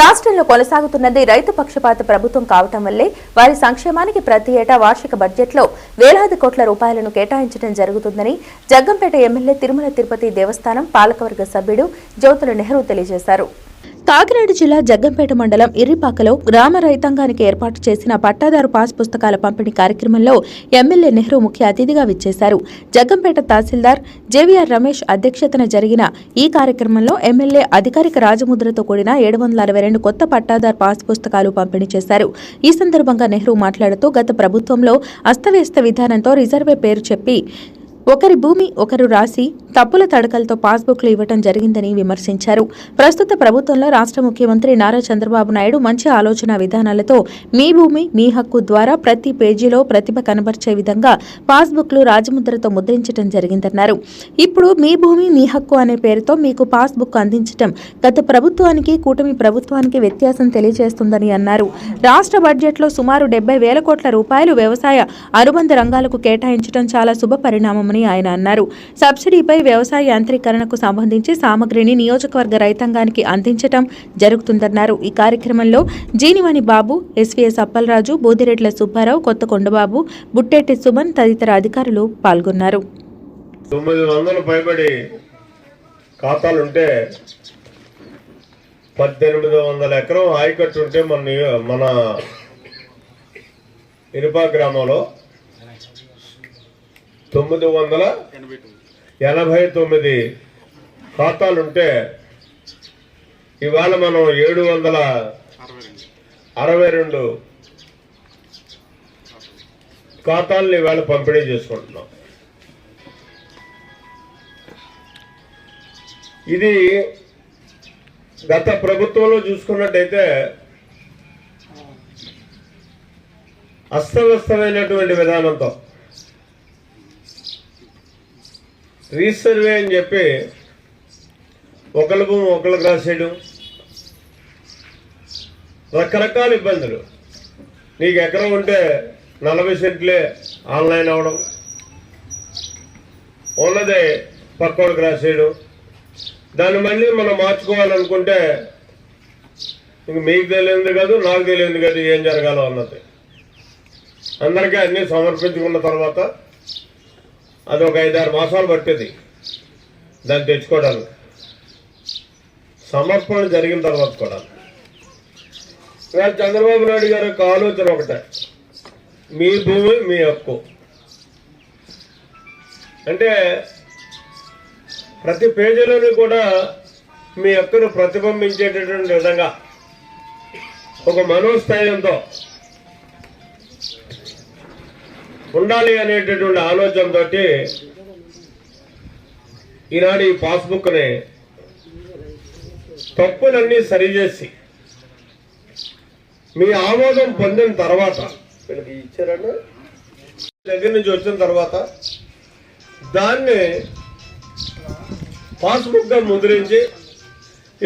రాష్ట్రంలో కొనసాగుతున్నది రైతు పక్షపాత ప్రభుత్వం కావటం వల్లే వారి సంక్షేమానికి ప్రతి ఏటా వార్షిక బడ్జెట్లో వేలాది కోట్ల రూపాయలను కేటాయించడం జరుగుతుందని జగ్గంపేట ఎమ్మెల్యే తిరుమల తిరుపతి దేవస్థానం పాలకవర్గ సభ్యుడు జ్యోతుల నెహ్రూ తెలియజేశారు. కాకినాడ జిల్లా జగ్గంపేట మండలం ఇర్రిపాకలో గ్రామ రైతాంగానికి ఏర్పాటు చేసిన పట్టాదారు పాస్ పుస్తకాల పంపిణీ కార్యక్రమంలో ఎమ్మెల్యే నెహ్రూ ముఖ్య అతిథిగా విచ్చేశారు. జగ్గంపేట తహసీల్దార్ జేవీఆర్ రమేష్ అధ్యక్షతన జరిగిన ఈ కార్యక్రమంలో ఎమ్మెల్యే అధికారిక రాజముద్రతో కూడిన 762 కొత్త పట్టాదారు పాస్ పుస్తకాలు పంపిణీ చేశారు. ఈ సందర్భంగా నెహ్రూ మాట్లాడుతూ గత ప్రభుత్వంలో అస్తవ్యస్త విధానంతో రిజర్వే పేరు చెప్పి ఒకరి భూమి ఒకరు రాసి తప్పుల తడకలతో పాస్బుక్లు ఇవ్వడం జరిగిందని విమర్శించారు. ప్రస్తుత ప్రభుత్వంలో రాష్ట్ర ముఖ్యమంత్రి నారా చంద్రబాబు నాయుడు మంచి ఆలోచన విధానాలతో మీ భూమి మీ హక్కు ద్వారా ప్రతి పేజీలో ప్రతిభ కనబర్చే విధంగా పాస్బుక్లు రాజముద్రతో ముద్రించడం జరిగిందన్నారు. ఇప్పుడు మీ భూమి మీ హక్కు అనే పేరుతో మీకు పాస్బుక్ అందించడం గత ప్రభుత్వానికి కూటమి ప్రభుత్వానికి వ్యత్యాసం తెలియజేస్తుందని అన్నారు. రాష్ట్ర బడ్జెట్లో సుమారు 70,000 కోట్ల రూపాయలు వ్యవసాయ అనుబంధ రంగాలకు కేటాయించడం చాలా శుభ పరిణామం ఆయన అన్నారు. సబ్సిడీపై వ్యవసాయ యాంత్రీకరణకు సంబంధించి సామగ్రిని నియోజకవర్గ రైతాంగానికి అందించడం జరుగుతుందన్నారు. ఈ కార్యక్రమంలో జీనివాణి బాబు, ఎస్వీఎస్ అప్పలరాజు, బోదిరెడ్ల సుబ్బారావు, కొత్త కొండబాబు, బుట్టెట్టి సుమన్ తదితర అధికారులు పాల్గొన్నారు. 900 పైబడి ఖాతాలుంటే 1800 ఎకరం ఆయకట్టు ఉంటే మన ఇరుపా గ్రామంలో 989 ఖాతాలుంటే ఇవాళ మనం 762 ఖాతాలను ఇవాళ పంపిణీ చేసుకుంటున్నాం. ఇది గత ప్రభుత్వంలో చూసుకున్నట్టయితే అస్తవ్యస్తమైనటువంటి విధానంతో రీసర్వే అని చెప్పి ఒకళ్ళ భూమి ఒకళ్ళకి రాసేయడం, రకరకాల ఇబ్బందులు. నీకు ఎకరం ఉంటే 40 సెంట్లే ఆన్లైన్ అవడం, ఉన్నదే పక్కోడికి రాసేయడం, దాన్ని మళ్ళీ మనం మార్చుకోవాలనుకుంటే ఇంక మీకు తెలియదు కాదు నాకు తెలియదు కాదు ఏం జరగాలో అన్నది. అందరికీ అన్నీ సమర్పించుకున్న తర్వాత అది ఒక 5-6 మాసాలు పట్టేది దాన్ని తెచ్చుకోవడానికి. సమర్పణ జరిగిన తర్వాత కూడా చంద్రబాబు నాయుడు గారి యొక్క ఆలోచన ఒకటే, మీ భూమి మీ హక్కు అంటే ప్రతి పేజీలోని కూడా మీ హక్కును ప్రతిబింబించేటటువంటి విధంగా ఒక మనోస్థైర్యంతో ఉండాలి అనేటటువంటి ఆలోచనతో ఈనాడు ఈ పాస్బుక్ని తప్పులన్నీ సరిచేసి మీ ఆమోదం పొందిన తర్వాత వీళ్ళకి ఇచ్చారన్న దగ్గర నుంచి వచ్చిన తర్వాత దాన్ని పాస్బుక్గా ముద్రించి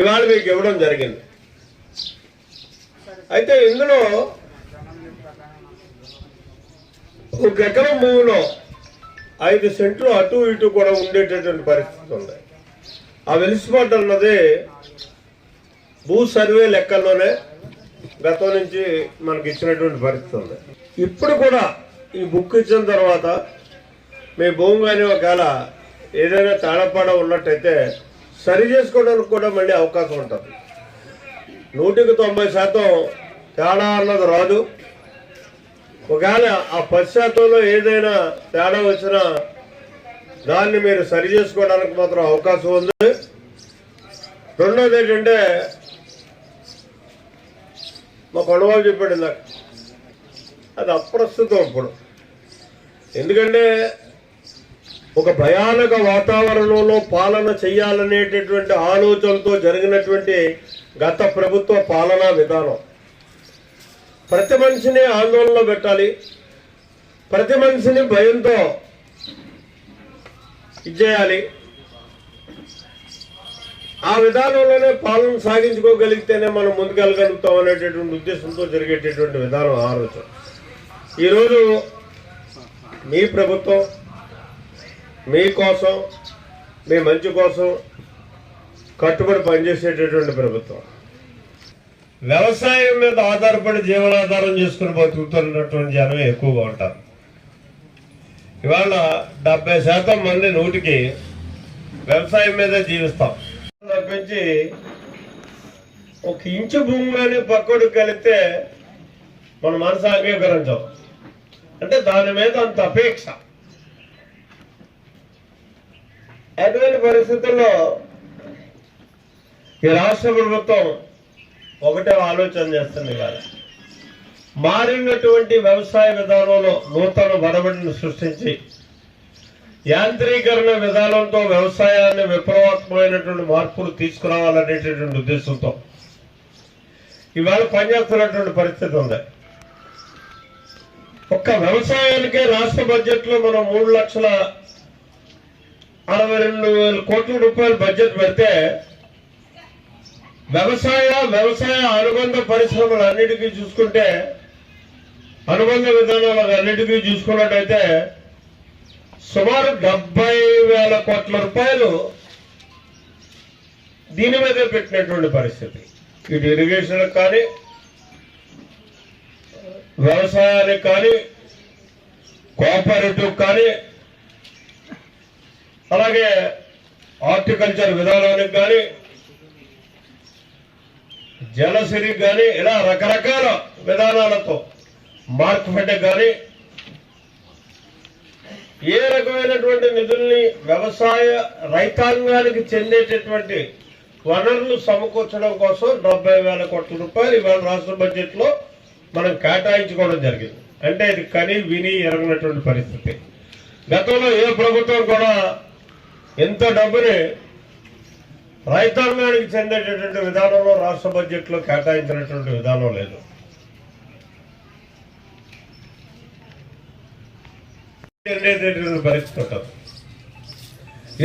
ఇవాళ మీకు ఇవ్వడం జరిగింది. అయితే ఇందులో ఒక ఎకరం భూమిలో 5 సెంట్లు అటు ఇటు కూడా ఉండేటటువంటి పరిస్థితి ఉంది. ఆ వెలిసిపాటు అన్నది భూ సర్వే లెక్కల్లోనే గతం నుంచి మనకి ఇచ్చినటువంటి పరిస్థితి ఉంది. ఇప్పుడు కూడా ఈ బుక్ ఇచ్చిన తర్వాత మీ భూమి కానీ ఒకవేళ ఏదైనా తేడాపాడ ఉన్నట్టయితే సరి చేసుకోవడానికి కూడా మళ్ళీ అవకాశం ఉంటుంది. 100% తేడా అన్నది రాదు. ఒకవేళ ఆ 10%లో ఏదైనా తేడా వచ్చినా దాన్ని మీరు సరి చేసుకోవడానికి మాత్రం అవకాశం ఉంది. రెండోది ఏంటంటే మా కొండవాళ్ళు చెప్పాడు నాకు, అది అప్రస్తుతం ఇప్పుడు. ఎందుకంటే ఒక భయానక వాతావరణంలో పాలన చెయ్యాలనేటటువంటి ఆలోచనతో జరిగినటువంటి గత ప్రభుత్వ పాలనా విధానం ప్రతి మనిషిని ఆందోళనలో పెట్టాలి, ప్రతి మనిషిని భయంతో ఇచ్చేయాలి. ఆ విధానంలోనే పాలన సాగించుకోగలిగితేనే మనం ముందుకెళ్ళగలుగుతాం అనేటటువంటి ఉద్దేశంతో జరిగేటటువంటి విధానం ఆలోచన. ఈరోజు మీ ప్రభుత్వం మీకోసం మీ మంచి కోసం కట్టుబడి పనిచేసేటటువంటి ప్రభుత్వం. వ్యవసాయం మీద ఆధారపడి జీవనాధారం చేసుకుని బతుకుతున్నటువంటి జనం ఎక్కువగా ఉంటారు. ఇవాళ 70% మంది 100కి వ్యవసాయం మీద జీవిస్తాం తప్పించి ఒక ఇంచు భూమిలోని పక్కడికి కలిపితే మన మనసు అంగీకరించాం. అంటే దాని మీద అంత అపేక్ష. అటువంటి పరిస్థితుల్లో ఈ రాష్ట్ర ప్రభుత్వం ఒకటే ఆలోచన చేస్తుంది కదా, మారినటువంటి వ్యవసాయ విధానంలో నూతన వడబడిని సృష్టించి యాంత్రీకరణ విధానంతో వ్యవసాయాన్ని విప్లవాత్మకమైనటువంటి మార్పులు తీసుకురావాలనేటటువంటి ఉద్దేశంతో ఇవాళ పనిచేస్తున్నటువంటి పరిస్థితి ఉంది. ఒక్క వ్యవసాయానికే రాష్ట్ర బడ్జెట్ లో మనం 3,62,000 కోట్ల రూపాయల బడ్జెట్ పెడితే వ్యవసాయ అనుబంధ పరిశ్రమలు అన్నిటికీ చూసుకుంటే, అనుబంధ విధానాలు అన్నిటికీ చూసుకున్నట్టయితే సుమారు 70,000 కోట్ల రూపాయలు దీని మీదే పెట్టినటువంటి పరిస్థితి. ఇటు ఇరిగేషన్ కానీ, వ్యవసాయానికి కానీ, కోఆపరేటివ్ కానీ, అలాగే హార్టికల్చర్ విధానానికి కానీ, జలసిరికి కానీ, ఇలా రకరకాల విధానాలతో మార్కెట్ కానీ ఏ రకమైనటువంటి నిధుల్ని వ్యవసాయ రైతాంగానికి చెందేటటువంటి వనరులు సమకూర్చడం కోసం 70,000 కోట్ల రూపాయలు ఇవాళ రాష్ట్ర బడ్జెట్ లో మనం కేటాయించుకోవడం జరిగింది. అంటే ఇది కని విని ఎరగినటువంటి పరిస్థితి. గతంలో ఏ ప్రభుత్వం కూడా ఎంత డబ్బుని రైతాంగానికి చెందేటటువంటి విధానంలో రాష్ట్ర బడ్జెట్ లో కేటాయించినటువంటి విధానం లేదు. పరిస్థితి ఉంటుంది.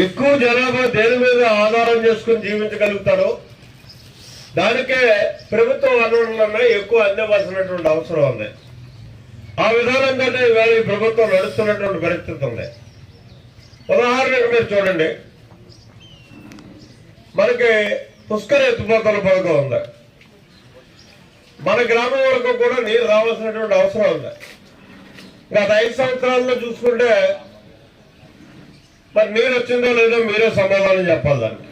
ఎక్కువ జనాభా దేని మీద ఆధారం చేసుకుని జీవించగలుగుతారో దానికే ప్రభుత్వ వనరులన్నా ఎక్కువ అందివ్వాల్సినటువంటి అవసరం ఉంది. ఆ విధానంగానే ఇవాళ ఈ ప్రభుత్వం నడుస్తున్నటువంటి పరిస్థితి ఉంది. ఉదాహరణకు మీరు చూడండి, మనకి పుష్కర ఎత్తిపోతల పథకం ఉంది. మన గ్రామం వరకు కూడా నీరు రావాల్సినటువంటి అవసరం ఉంది. గత 5 సంవత్సరాల్లో చూసుకుంటే మరి నీరు వచ్చిందో లేదో మీరే సమాధానం చెప్పాలి. దానికి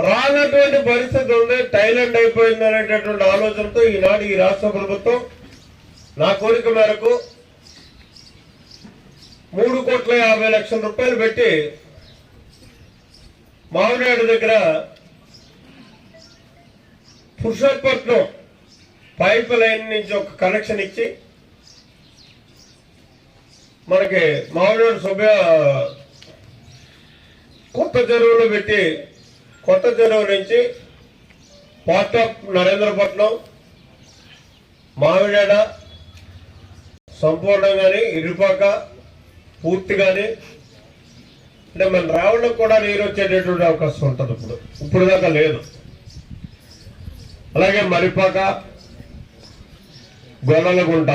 రానటువంటి పరిస్థితి ఉంది. టైలెండ్ అయిపోయింది అనేటటువంటి ఆలోచనతో ఈనాడు ఈ రాష్ట్ర ప్రభుత్వం నా కోరిక మేరకు 3,50,00,000 రూపాయలు పెట్టి మామిడాడు దగ్గర పురుషోత్పట్నం పైప్ లైన్ నుంచి ఒక కనెక్షన్ ఇచ్చి మనకి మామిడాడు కొత్త చెరువులో పెట్టి, కొత్త చెరువు నుంచి పార్ట్ ఆఫ్ నరేంద్రపట్నం, మామిడాడ సంపూర్ణంగాని, ఇరుపాక పూర్తిగాని, అంటే మన రావడం కూడా నీరు వచ్చేటటువంటి అవకాశం ఉంటుంది. ఇప్పుడు దాకా లేదు. అలాగే మరిపాక, గొల్లలగుంట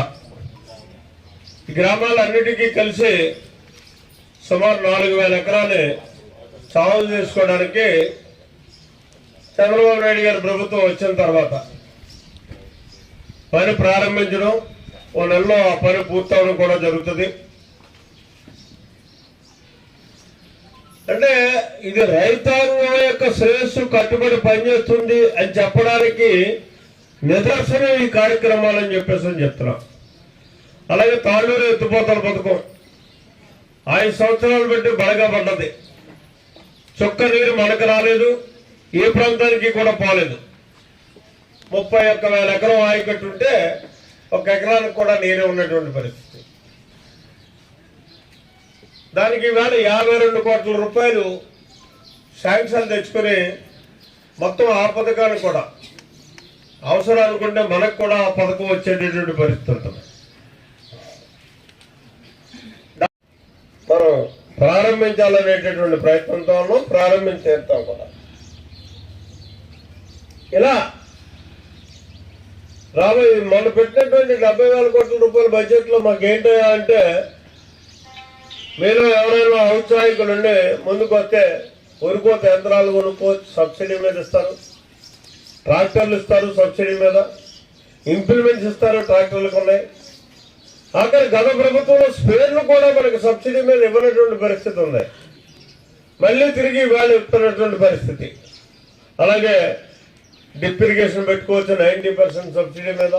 ఈ గ్రామాలన్నిటికీ కలిసి సుమారు 4,000 ఎకరాలు సాగు చేసుకోవడానికి చంద్రబాబు నాయుడు గారి ప్రభుత్వం వచ్చిన తర్వాత పని ప్రారంభించడం, ఓ నెలలో ఆ పని పూర్తవడం కూడా జరుగుతుంది. అంటే ఇది రైతాంగం యొక్క శ్రేయస్సు కట్టుబడి పనిచేస్తుంది అని చెప్పడానికి నిదర్శనం ఈ కార్యక్రమాలని చెప్పేసి చెప్తున్నాం. అలాగే తాళ్ళూరు ఎత్తిపోతల పథకం 5 సంవత్సరాలు పెట్టి బలగా పడ్డది. చుక్క నీరు మనకు రాలేదు, ఏ ప్రాంతానికి కూడా పోలేదు. 31,000 ఎకరం ఆయకట్టుంటే 1 ఎకరానికి కూడా నీరే ఉన్నటువంటి పరిస్థితి. దానికి ఇవాళ 52 కోట్ల రూపాయలు శాంక్షన్ తెచ్చుకుని మొత్తం ఆ పథకానికి కూడా అవసరం అనుకుంటే మనకు కూడా ఆ పథకం వచ్చేటటువంటి పరిస్థితి ఉంటుంది. మనం ప్రారంభించాలనేటటువంటి ప్రయత్నంతో ప్రారంభించేస్తాం కూడా. ఇలా రాబోయే మనం పెట్టినటువంటి 70,000 కోట్ల రూపాయల బడ్జెట్ లో మాకేంటో అంటే, మీరు ఎవరైనా ఔత్సాహికులుండి ముందుకు వస్తే వరికోత యంత్రాలు కొనుక్కోవచ్చు, సబ్సిడీ మీద ఇస్తారు. ట్రాక్టర్లు ఇస్తారు సబ్సిడీ మీద, ఇంప్లిమెంట్స్ ఇస్తారు, ట్రాక్టర్లకు ఉన్నాయి. ఆఖరి గత ప్రభుత్వంలో స్పేర్లు కూడా మనకి సబ్సిడీ మీద ఇవ్వనటువంటి పరిస్థితి ఉంది. మళ్ళీ తిరిగి వాళ్ళు ఇస్తున్నటువంటి పరిస్థితి. అలాగే డ్రిప్ ఇరిగేషన్ పెట్టుకోవచ్చు 90% సబ్సిడీ మీద.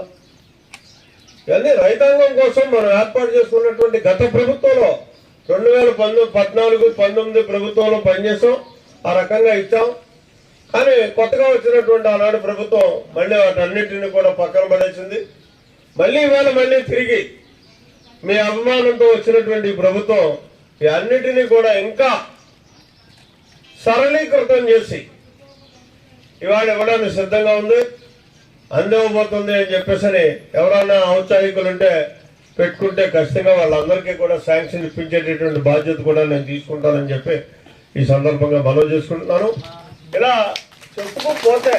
ఇవన్నీ రైతాంగం కోసం మనం ఏర్పాటు చేసుకున్నటువంటి గత ప్రభుత్వంలో 2014-19 ప్రభుత్వంలో పనిచేసాం, ఆ రకంగా ఇచ్చాం. కానీ కొత్తగా వచ్చినటువంటి ఆనాడు ప్రభుత్వం మళ్ళీ వాటన్నిటిని కూడా పక్కన పడేసింది. మళ్ళీ ఇవాళ మళ్ళీ తిరిగి మీ అభిమానంతో వచ్చినటువంటి ప్రభుత్వం ఈ అన్నిటినీ కూడా ఇంకా సరళీకృతం చేసి ఇవాళ ఇవ్వడానికి సిద్ధంగా ఉంది, అందివ్వబోతుంది అని చెప్పేసి ఎవరైనా ఔత్సాహికులు ఉంటే పెట్టుకుంటే ఖచ్చితంగా వాళ్ళందరికీ కూడా శాంక్షన్ ఇప్పించేటటువంటి బాధ్యత కూడా నేను తీసుకుంటానని చెప్పి ఈ సందర్భంగా మనవి చేసుకుంటున్నాను. ఇలా చెప్పుకోపోతే